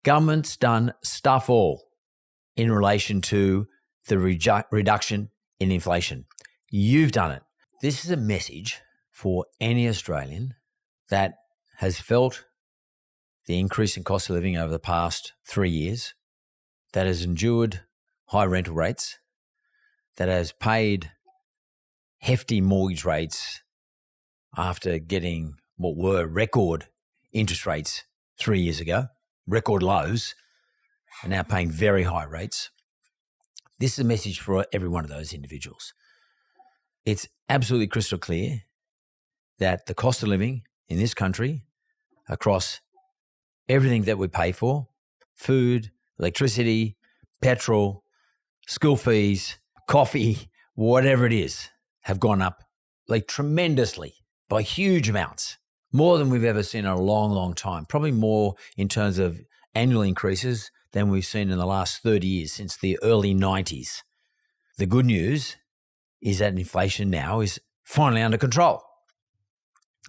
Government's done stuff all in relation to the reduction in inflation. You've done it. This is a message for any Australian that has felt the increase in cost of living over the past 3 years, that has endured high rental rates, that has paid hefty mortgage rates after getting what were record interest rates 3 years ago, record lows, and now paying very high rates. This is a message for every one of those individuals. It's absolutely crystal clear that the cost of living in this country, across everything that we pay for, food, electricity, petrol, school fees, coffee, whatever it is, have gone up like tremendously by huge amounts, more than we've ever seen in a long, long time, probably more in terms of annual increases than we've seen in the last 30 years, since the early 90s. The good news is that inflation now is finally under control.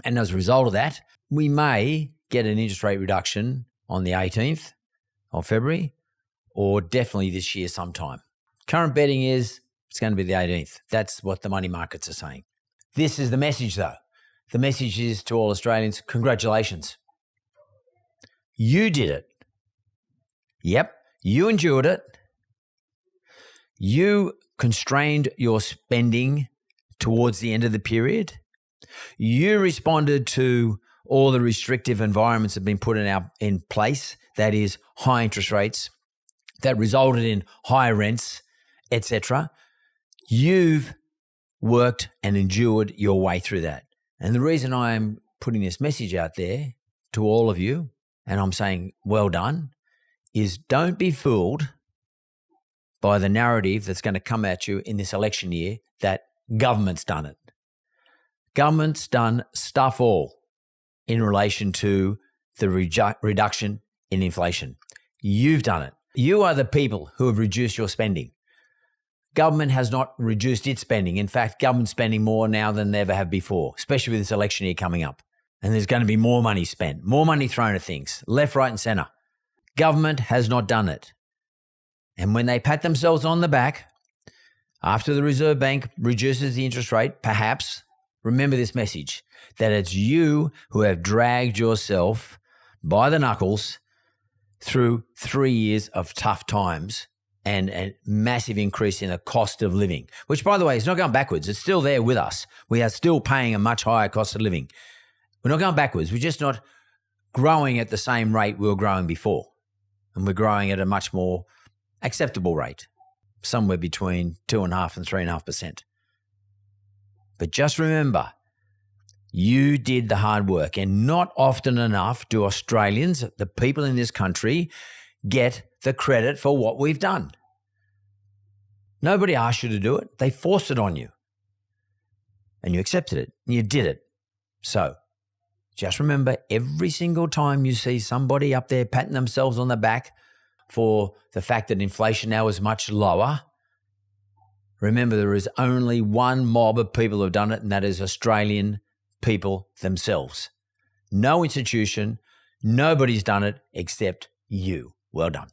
And as a result of that, we may get an interest rate reduction on the 18th of February, or definitely this year sometime. Current betting is it's going to be the 18th. That's what the money markets are saying. This is the message, though. The message is to all Australians, congratulations. You did it. Yep, you endured it. You constrained your spending towards the end of the period. You responded to all the restrictive environments that have been put in place, that is high interest rates, that resulted in higher rents, etc. You've worked and endured your way through that. And the reason I'm putting this message out there to all of you, and I'm saying well done, is don't be fooled by the narrative that's going to come at you in this election year that government's done it. Government's done stuff all in relation to the reduction in inflation. You've done it. You are the people who have reduced your spending. Government has not reduced its spending. In fact, government's spending more now than they ever have before, especially with this election year coming up. And there's going to be more money spent, more money thrown at things, left, right, and centre. Government has not done it. And when they pat themselves on the back, after the Reserve Bank reduces the interest rate, perhaps, remember this message, that it's you who have dragged yourself by the knuckles through 3 years of tough times and a massive increase in the cost of living, which, by the way, is not going backwards. It's still there with us. We are still paying a much higher cost of living. We're not going backwards. We're just not growing at the same rate we were growing before. And we're growing at a much more acceptable rate, somewhere between 2.5% and 3.5%. But just remember, you did the hard work, and not often enough do Australians, the people in this country, get the credit for what we've done. Nobody asked you to do it. They forced it on you. And you accepted it. And you did it. So just remember, every single time you see somebody up there patting themselves on the back for the fact that inflation now is much lower, remember there is only one mob of people who have done it, and that is Australian people themselves. No institution, nobody's done it except you. Well done.